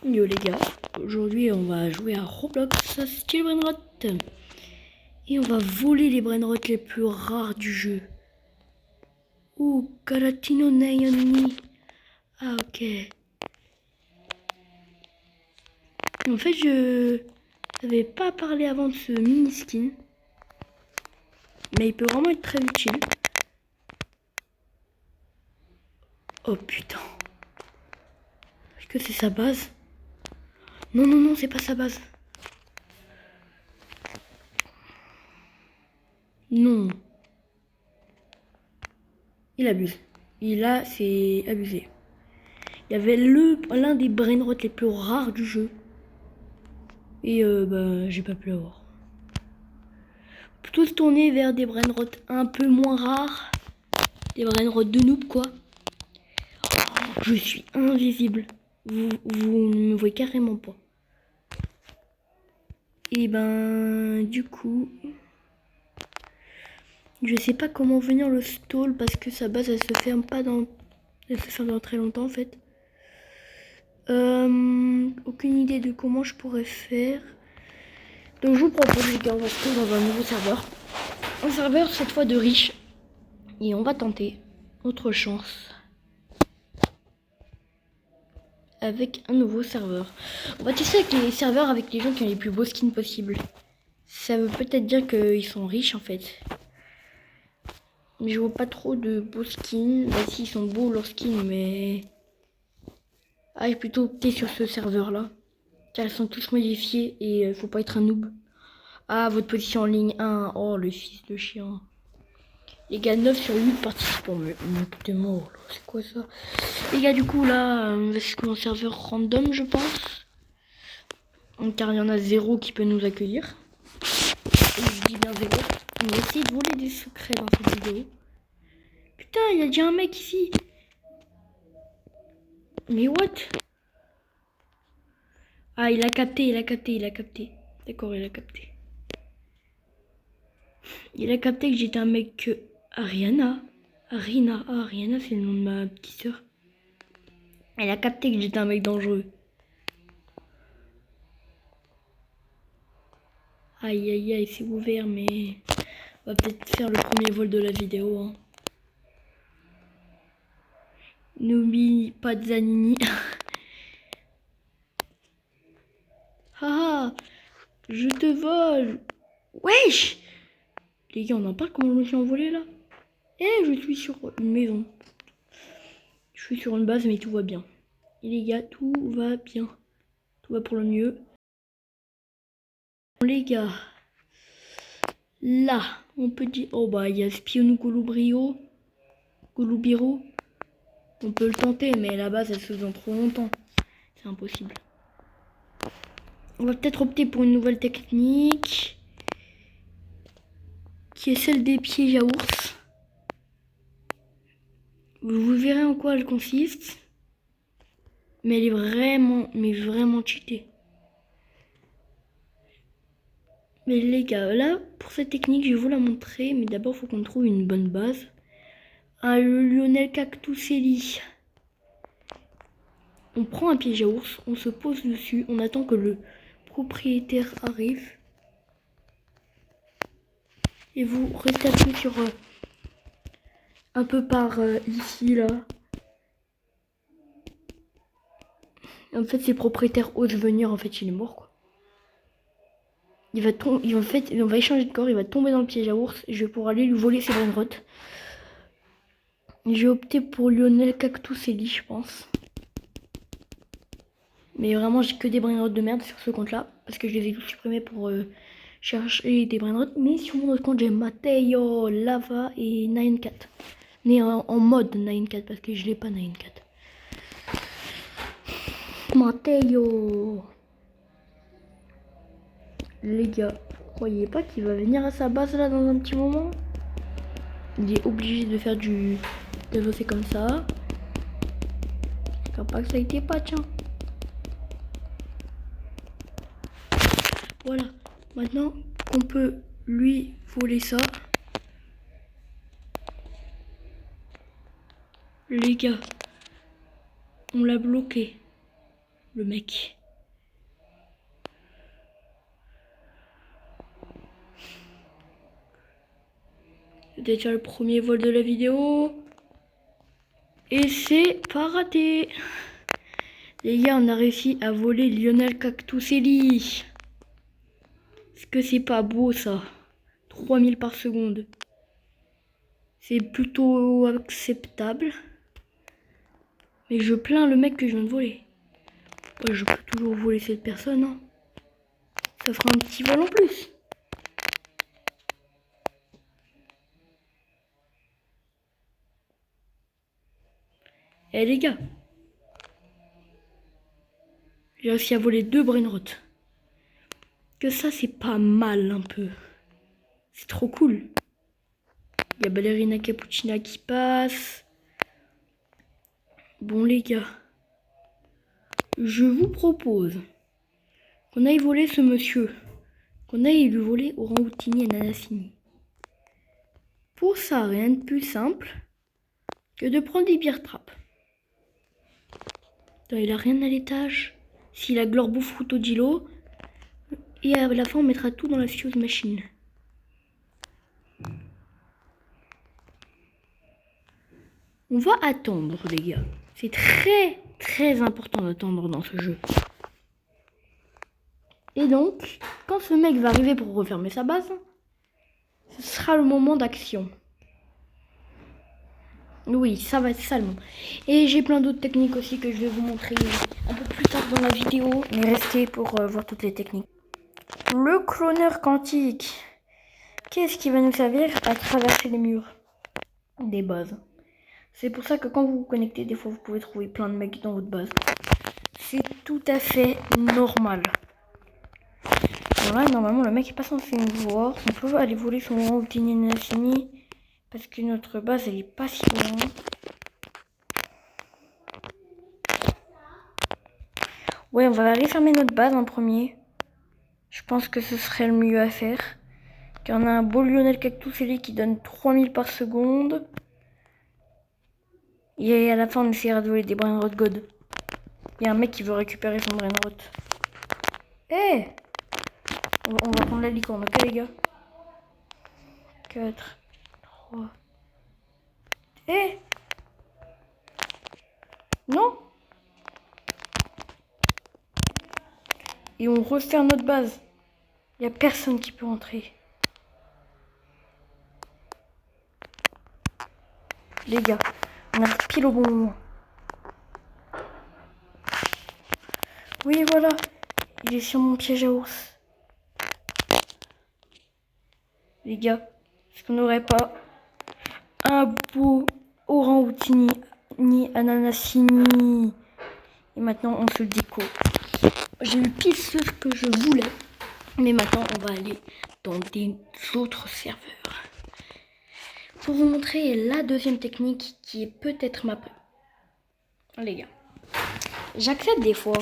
Yo les gars, aujourd'hui on va jouer à Roblox style Brainrot. Et on va voler les Brainrot les plus rares du jeu. Ouh, Galatino Nayoni. Ah ok. En fait je n'avais pas parlé avant de ce mini skin. Mais il peut vraiment être très utile. Oh putain. Est-ce que c'est sa base? Non, non, non, c'est pas sa base. Non. Il abuse. C'est abusé. Il y avait l'un des brainrots les plus rares du jeu. Et bah, j'ai pas pu l'avoir. Plutôt se tourner vers des brainrots un peu moins rares. Des brainrots de noob, quoi. Oh, je suis invisible. Vous ne me voyez carrément pas. Et ben, du coup... Je sais pas comment venir le stall parce que sa base, elle se ferme pas dans... Elle se ferme dans très longtemps, en fait. Aucune idée de comment je pourrais faire. Donc je vous propose les gars, on va se trouver dans un nouveau serveur. Un serveur cette fois de riches. Et on va tenter notre chance avec un nouveau serveur. On va tester avec les serveurs avec les gens qui ont les plus beaux skins possibles. Ça veut peut-être dire qu'ils sont riches en fait. Mais je vois pas trop de beaux skins. Bah si, ils sont beaux leurs skins, mais... Ah, j'ai plutôt opté sur ce serveur là. Car ils sont tous modifiés et faut pas être un noob. Ah, votre position en ligne 1. Oh, le fils de chien. Les gars, 9 sur 8 participants. Mais t'es mort, là. C'est quoi ça? Les gars, du coup, là, c'est mon serveur random, je pense. Car il y en a 0 qui peut nous accueillir. Et je dis bien 0. On va essayer de voler des secrets dans cette vidéo. Putain, il y a déjà un mec ici. Mais what? Ah, il a capté, il a capté, il a capté. D'accord, il a capté. Il a capté que j'étais un mec Ariana. Arina. Ah, Ariana, c'est le nom de ma petite sœur. Elle a capté que j'étais un mec dangereux. Aïe, aïe, aïe, c'est ouvert, mais... On va peut-être faire le premier vol de la vidéo. Hein. N'oublie pas de Zanini. Haha, je te vole. Wesh! Les gars, on en parle comment je me suis envolé là? Eh, je suis sur une maison. Je suis sur une base, mais tout va bien. Et les gars, tout va bien. Tout va pour le mieux. Bon, les gars, là, on peut dire... Oh bah, il y a Spionou Golubrio. Golubiro. On peut le tenter, mais la base, elle se fait dans trop longtemps. C'est impossible. On va peut-être opter pour une nouvelle technique. Qui est celle des pièges à ours. Vous verrez en quoi elle consiste. Mais elle est vraiment cheatée. Mais les gars, là, pour cette technique, je vais vous la montrer. Mais d'abord, il faut qu'on trouve une bonne base. Ah, le Lionel Cactuselli. On prend un piège à ours, on se pose dessus, on attend que le propriétaire arrive. Et vous restez appuyé sur un peu par ici, là. En fait, si le propriétaire ose venir, en fait, il est mort, quoi. Il va tomber, en fait, on va échanger de corps, il va tomber dans le piège à ours. Et je vais pouvoir aller lui voler ses brainrots. J'ai opté pour Lionel Cactuselli, je pense. Mais vraiment, j'ai que des brainrots de merde sur ce compte-là. Parce que je les ai tous supprimés pour chercher des brainrots. Mais sur mon autre compte, j'ai Mateo, Lava et 94. Mais en mode 94 parce que je l'ai pas 94. Mateo. Les gars, vous croyez pas qu'il va venir à sa base là dans un petit moment? Il est obligé de faire du d'avancer comme ça. Je crois pas que ça a été patch. Hein. Voilà. Maintenant qu'on peut lui voler ça. Les gars, on l'a bloqué. le mec. C'est déjà le premier vol de la vidéo. Et c'est pas raté. Les gars, on a réussi à voler Lionel Cactuselli. Est-ce que c'est pas beau ça? 3000 par seconde. C'est plutôt acceptable. Mais je plains le mec que je viens de voler. Ouais, je peux toujours voler cette personne. Hein. Ça fera un petit vol en plus. Eh les gars. J'ai réussi à voler 2 brainrot. Que ça c'est pas mal un peu. C'est trop cool. Il y a Ballerina Cappuccina qui passe. Bon les gars. Je vous propose qu'on aille voler ce monsieur. Qu'on aille lui voler Orang-Outini et Nanassini. Pour ça, rien de plus simple que de prendre des bières trappes. Il a rien à l'étage. S'il a Glorbo Fruitogilo. Et à la fin, on mettra tout dans la fuse machine. On va attendre, les gars. C'est très important d'attendre dans ce jeu. Et donc, quand ce mec va arriver pour refermer sa base, ce sera le moment d'action. Oui, ça va être ça le moment. Et j'ai plein d'autres techniques aussi que je vais vous montrer un peu plus tard dans la vidéo. Mais restez pour voir toutes les techniques. Le cloneur quantique. Qu'est-ce qui va nous servir à traverser les murs des bases? C'est pour ça que quand vous vous connectez, des fois vous pouvez trouver plein de mecs dans votre base. C'est tout à fait normal. Voilà, normalement le mec est pas censé nous voir. On peut aller voler son Orang-Outini Nanassini parce que notre base elle est pas si loin. Ouais, on va aller fermer notre base en premier. Je pense que ce serait le mieux à faire. Car on a un beau Lionel Cactuselli qui donne 3000 par seconde. Et à la fin on essaiera de voler des brainrot God. Il y a un mec qui veut récupérer son brainrot. Eh, on va prendre la licorne, ok les gars? 4, 3. Eh, non. Et on referme notre base. Il n'y a personne qui peut entrer. Les gars, on arrive pile au bon moment. Oui, voilà. Il est sur mon piège à ours. Les gars, est-ce qu'on n'aurait pas un beau Orang-Outini ni Nanassini? Et maintenant, on se déco. J'ai eu pile ce que je voulais. Mais maintenant, on va aller dans des autres serveurs. Pour vous montrer la deuxième technique qui est peut-être ma préférée. Les gars, j'accepte des fois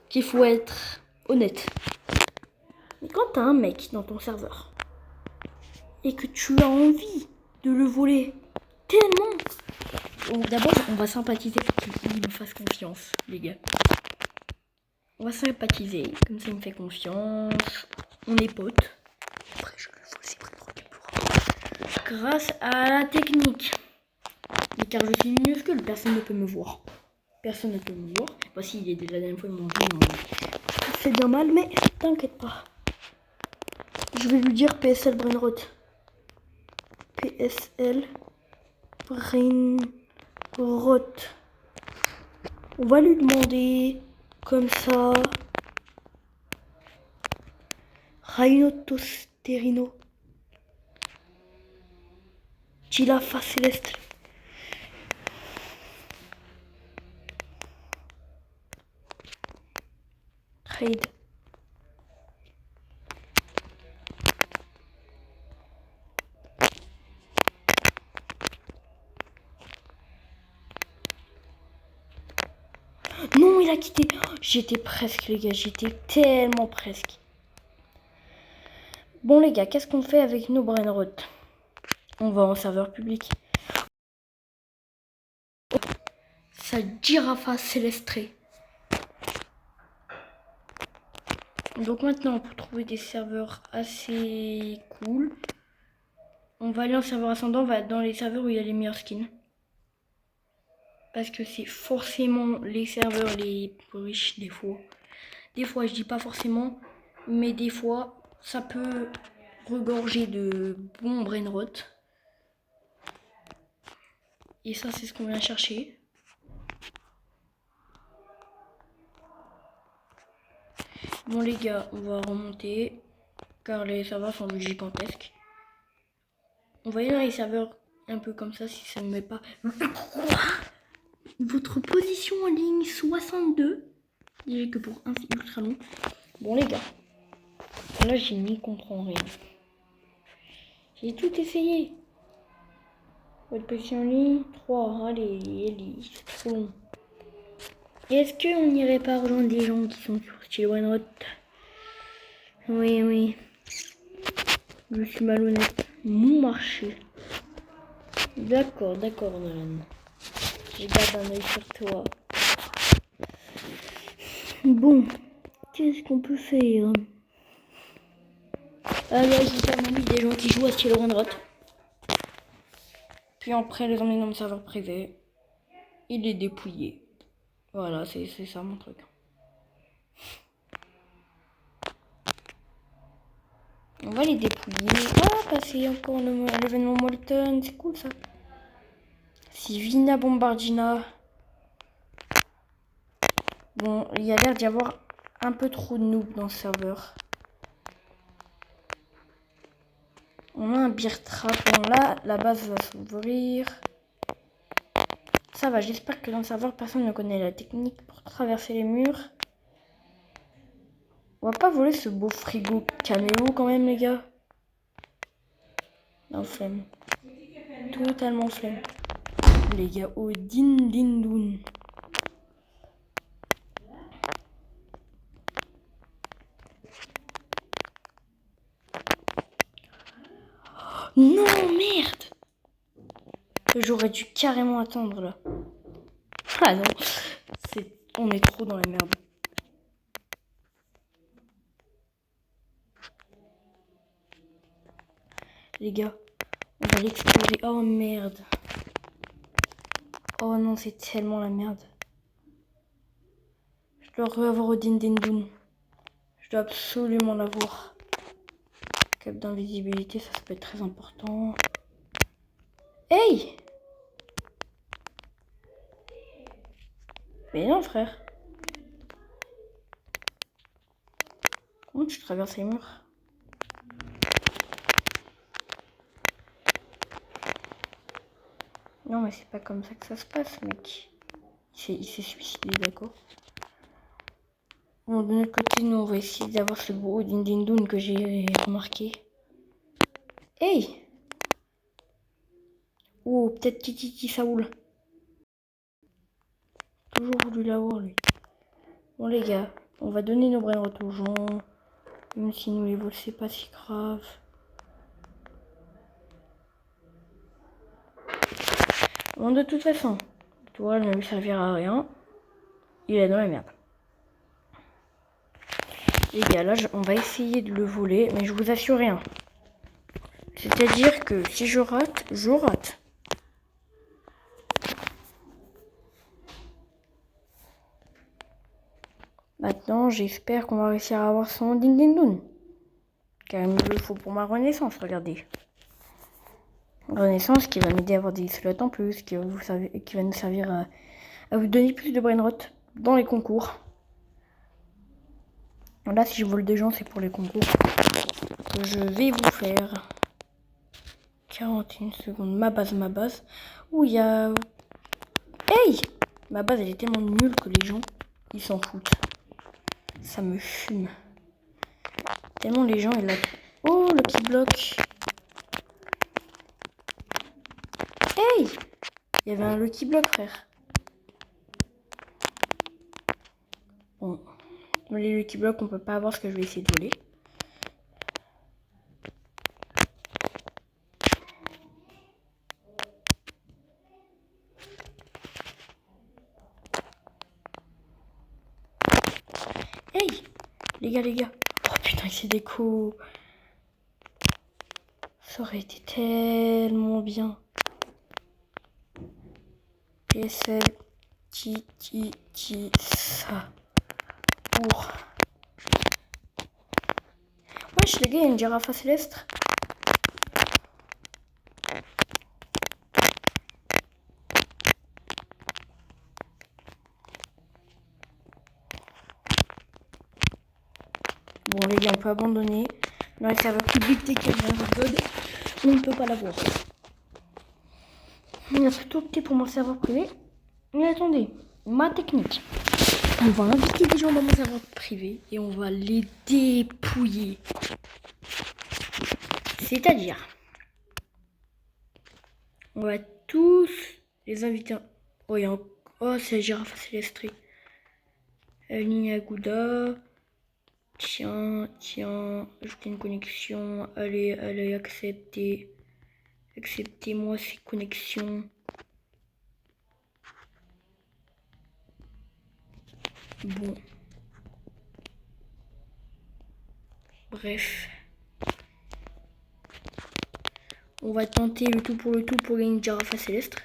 qu'il faut être honnête. Mais quand t'as un mec dans ton serveur et que tu as envie de le voler tellement... D'abord, on va sympathiser pour qu'il nous fasse confiance, les gars. On va sympathiser, comme ça il me fait confiance. On est potes. Après, je le vole, c'est très tranquille. Grâce à la technique. Mais car je suis minuscule, personne ne peut me voir. Personne ne peut me voir. Voici, il est déjà la dernière fois, ils m'ont vu. C'est bien mal, mais t'inquiète pas. Je vais lui dire PSL Brainrot. PSL Brainrot. On va lui demander comme ça. Rhinotosterino. Girafa Céleste. Trade. Non, il a quitté. J'étais presque, les gars. J'étais tellement presque. Bon, les gars, qu'est-ce qu'on fait avec nos brainrot? On va en serveur public. Ça Girafa Célestre. Donc maintenant, pour trouver des serveurs assez cool, on va aller en serveur ascendant, on va dans les serveurs où il y a les meilleurs skins. Parce que c'est forcément les serveurs les plus riches des fois. Des fois, je dis pas forcément, mais des fois, ça peut regorger de bons brainrot. Et ça, c'est ce qu'on vient chercher. Bon les gars, on va remonter, car les serveurs sont gigantesques. On va aller dans les serveurs un peu comme ça, si ça ne met pas... Votre position en ligne 62. Déjà que pour un, c'est ultra long. Bon les gars, là j'ai n'y comprends rien. J'ai tout essayé. Votre position en ligne 3, allez, c'est trop long. Est-ce qu'on n'irait pas rejoindre des gens qui sont sur Chilwanrot? Oui. Je suis malhonnête. Mon marché. D'accord, Nolan. Je garde un œil sur toi. Bon, qu'est-ce qu'on peut faire? Ah là, j'ai quand même mis des gens qui jouent à Chilwanrot. Puis après, les emmener dans le serveur privé. Et les dépouiller. Voilà, c'est ça mon truc. On va les dépouiller. Ah, passer encore l'événement Molten, c'est cool ça. Sivina Bombardina. Bon, il y a l'air d'y avoir un peu trop de noobs dans le serveur. On a un beer trap. Bon, là, la base va s'ouvrir. Ça va, j'espère que dans le serveur, personne ne connaît la technique pour traverser les murs. On va pas voler ce beau frigo caméo quand même, les gars. Non, flemme. Totalement flemme. Les gars, au din din doun. Non, merde! J'aurais dû carrément attendre là. Ah non, on est trop dans la merde. Les gars, on va l'exploser. Oh merde. Oh non, c'est tellement la merde. Je dois avoir Odin Dindun. Je dois absolument l'avoir. Cap d'invisibilité, ça peut être très important. Hey! Mais non, frère. Comment tu traverses les murs? Non, mais c'est pas comme ça que ça se passe, mec. Il s'est suicidé, d'accord. Bon, de notre côté, nous, on va essayer d'avoir ce beau Odin Dindun que j'ai remarqué. Hey! Oh, peut-être Titi Saoul. Toujours voulu l'avoir, lui. Bon, les gars, on va donner nos brains aux gens. Même si nous les vols, c'est pas si grave. Bon, de toute façon, toi, elle ne lui servira à rien. Il est dans la merde. Les gars, là, on va essayer de le voler, mais je vous assure rien. C'est-à-dire que si je rate, je rate. Maintenant, j'espère qu'on va réussir à avoir son ding ding dong. Car il me le faut pour ma renaissance, regardez. Renaissance qui va m'aider à avoir des slots en plus, qui va nous servir à vous donner plus de brainrot dans les concours. Là, si je vole des gens, c'est pour les concours que je vais vous faire. 41 secondes, ma base. Où il y a... Hey! Ma base, elle est tellement nulle que les gens, ils s'en foutent. Ça me fume. Tellement les gens, ils la... Oh, le petit bloc. Hey! Il y avait un Lucky Block, frère. Bon. Les Lucky Blocks, on peut pas avoir ce que je vais essayer de voler. Hey! Les gars. putain, c'est des coups. Ça aurait été tellement bien. PSL, ça. Pour. Wesh, les gars, il y a une girafe céleste. Bon, les gars, on peut abandonner. Dans les serveurs publics, dès qu'il y a un code, on ne peut pas l'avoir. On a plutôt opté pour mon serveur privé. Mais attendez, ma technique. On va inviter des gens dans mon serveur privé et on va les dépouiller. C'est-à-dire, on va tous les inviter. Oh, oh c'est la girafe céleste. Ligne à Gouda. Tiens, ajouter une connexion. Allez, accepter. Acceptez-moi ces connexions. Bon. Bref. On va tenter le tout pour gagner une girafe céleste.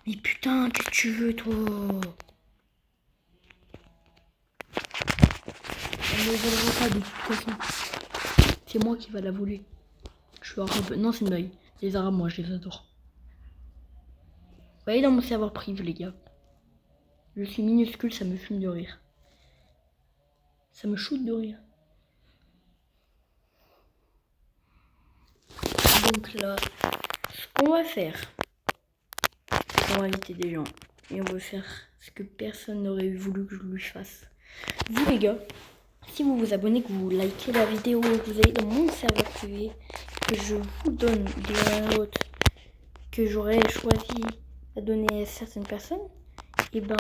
Mais putain, qu'est-ce que tu veux, toi? On ne volera pas de toute façon. C'est moi qui va la voler. Je suis arabe. Non, c'est une blague. Les arabes, moi, je les adore. Vous voyez dans mon serveur privé, les gars. Je suis minuscule, ça me fume de rire. Ça me shoot de rire. Donc là, ce qu'on va faire, on va inviter des gens. Et on va faire ce que personne n'aurait voulu que je lui fasse. Vous les gars, si vous vous abonnez, que vous likez la vidéo, que vous allez dans mon serveur privé, que je vous donne des notes que j'aurais choisi à donner à certaines personnes, et ben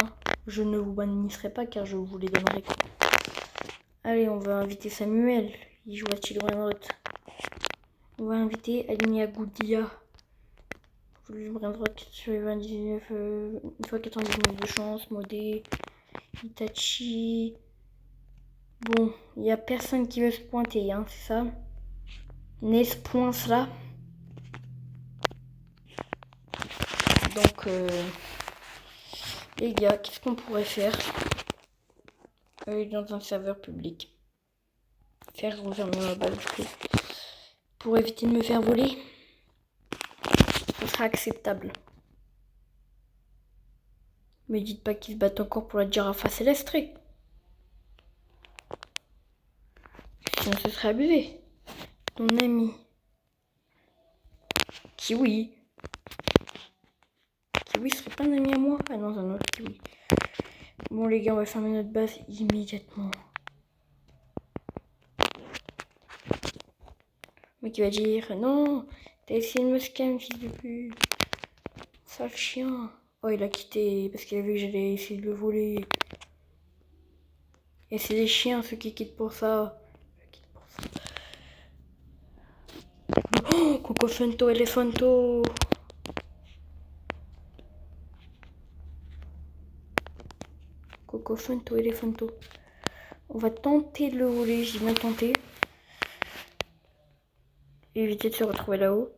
je ne vous bannisserai pas car je vous les donnerai. Allez, on va inviter Samuel, il joue à Children Hot. On va inviter Aline Goudia. Sur les 29, une fois 99 de chance, Modé, Itachi. Bon, il n'y a personne qui veut se pointer, hein, c'est ça? N'est-ce point cela? Donc, les gars, qu'est-ce qu'on pourrait faire? Aller dans un serveur public. Faire refermer ma balle du coup. Pour éviter de me faire voler. Ce sera acceptable. Mais dites pas qu'ils se battent encore pour la girafe céleste. Sinon ce serait abusé. Ton ami. Kiwi. Kiwi serait pas un ami à moi? Ah non, c'est un autre Kiwi. Bon les gars, on va fermer notre base immédiatement. Mais qui va dire non, t'as essayé de me scam, fils de pute. Sale chien. Oh, il a quitté parce qu'il a vu que j'allais essayer de le voler. Et c'est des chiens ceux qui quittent pour ça. Oh, Coco Funto, Elefanto. Coco Funto, Elefanto. On va tenter de le voler, j'ai bien tenté. Éviter de se retrouver là-haut.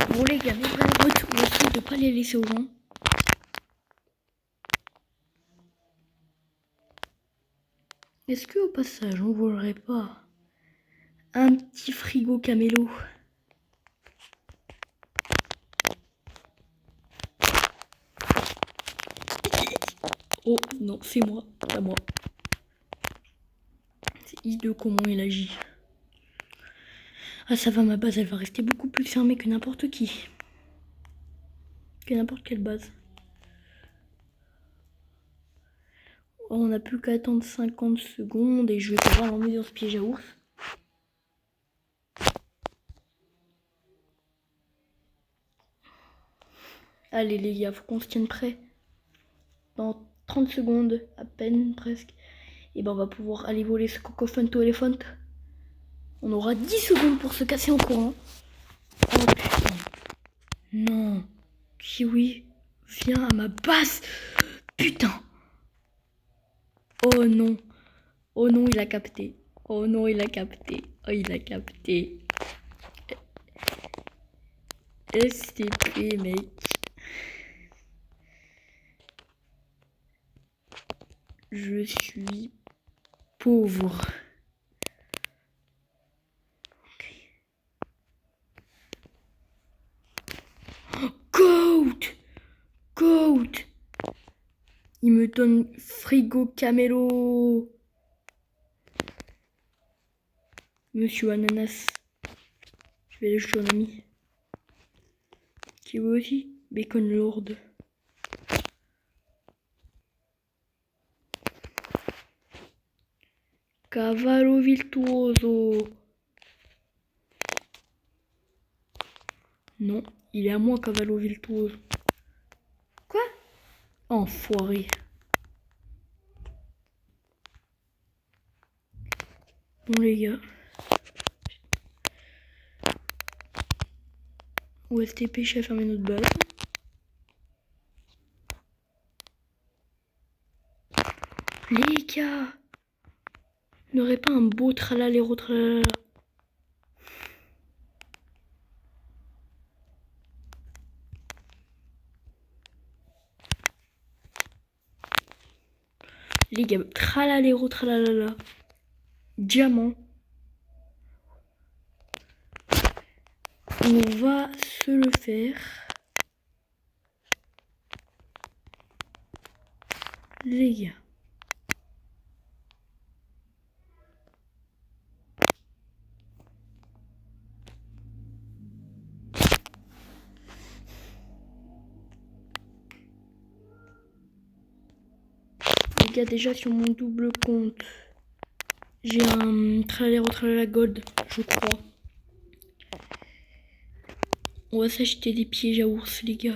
Bon les gars, mes vrais votes, on essaie de pas les laisser aux gens. Est-ce que au passage on volerait pas un petit frigo camélo? Oh non, c'est moi, pas moi. C'est hideux comment il agit. Ah ça va, ma base elle va rester beaucoup plus fermée que n'importe qui. Que n'importe quelle base. Oh, on n'a plus qu'à attendre 50 secondes et je vais pouvoir l'emmener dans ce piège à ours. Allez les gars, faut qu'on se tienne prêt. Dans 30 secondes, à peine presque. Et ben on va pouvoir aller voler ce Coco Funto Elephant. On aura 10 secondes pour se casser en courant. Oh putain. Non. Kiwi, viens à ma base. Putain. Oh non. Oh non, il a capté. Oh non, il a capté. Oh, il a capté. STP, mec. Je suis pauvre. Goat! Goat! Il me donne frigo camélo. Monsieur Ananas. Je vais aller chez un ami. Qui veut aussi? Bacon Lord. Cavallo virtuoso. Non, il est à moi, Cavallo virtuoso. Quoi? Enfoiré. Bon les gars. OSTP, je vais fermer notre base. Les gars. N'aurait pas un beau tralalero tralala. Les gars, tralalero tralala. Diamant. On va se le faire. Les gars. Les gars, déjà sur mon double compte, j'ai un tralero tralala gold, je crois. On va s'acheter des pièges à ours, les gars.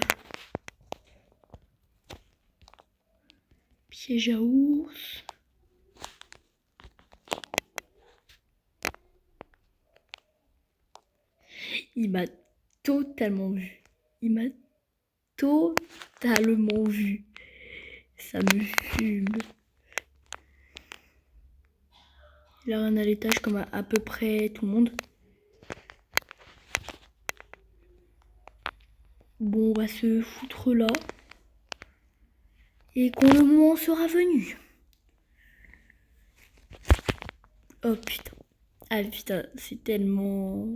Pièges à ours. Il m'a totalement vu. Il m'a totalement vu. Ça me fume. Il a un à l'étage comme à peu près tout le monde. Bon, on va se foutre là. Et quand le moment sera venu. Oh putain. Ah putain, c'est tellement...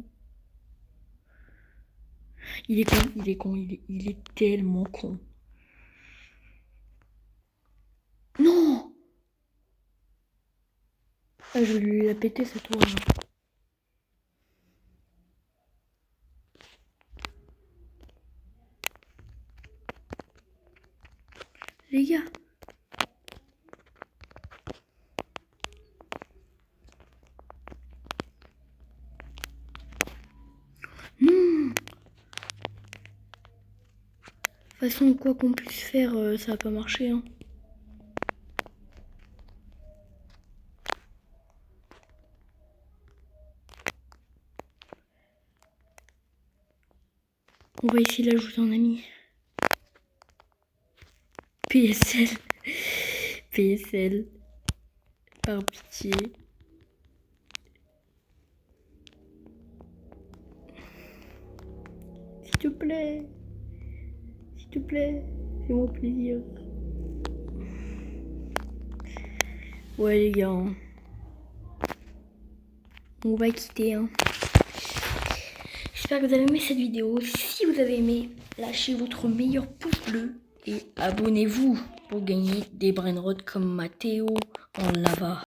Il est con, il est con, il est tellement con. Non! Ah, je lui ai pété cette tour. Les gars. Non! De toute façon, quoi qu'on puisse faire, ça va pas marcher. Hein. On va essayer d'ajouter un ami. PSL. PSL. Par pitié. S'il te plaît. S'il te plaît. Fais-moi plaisir. Ouais les gars. Hein. On va quitter. Hein. J'espère que vous avez aimé cette vidéo. Si vous avez aimé, lâchez votre meilleur pouce bleu. Et abonnez-vous pour gagner des brainrots comme Mathéo en lava.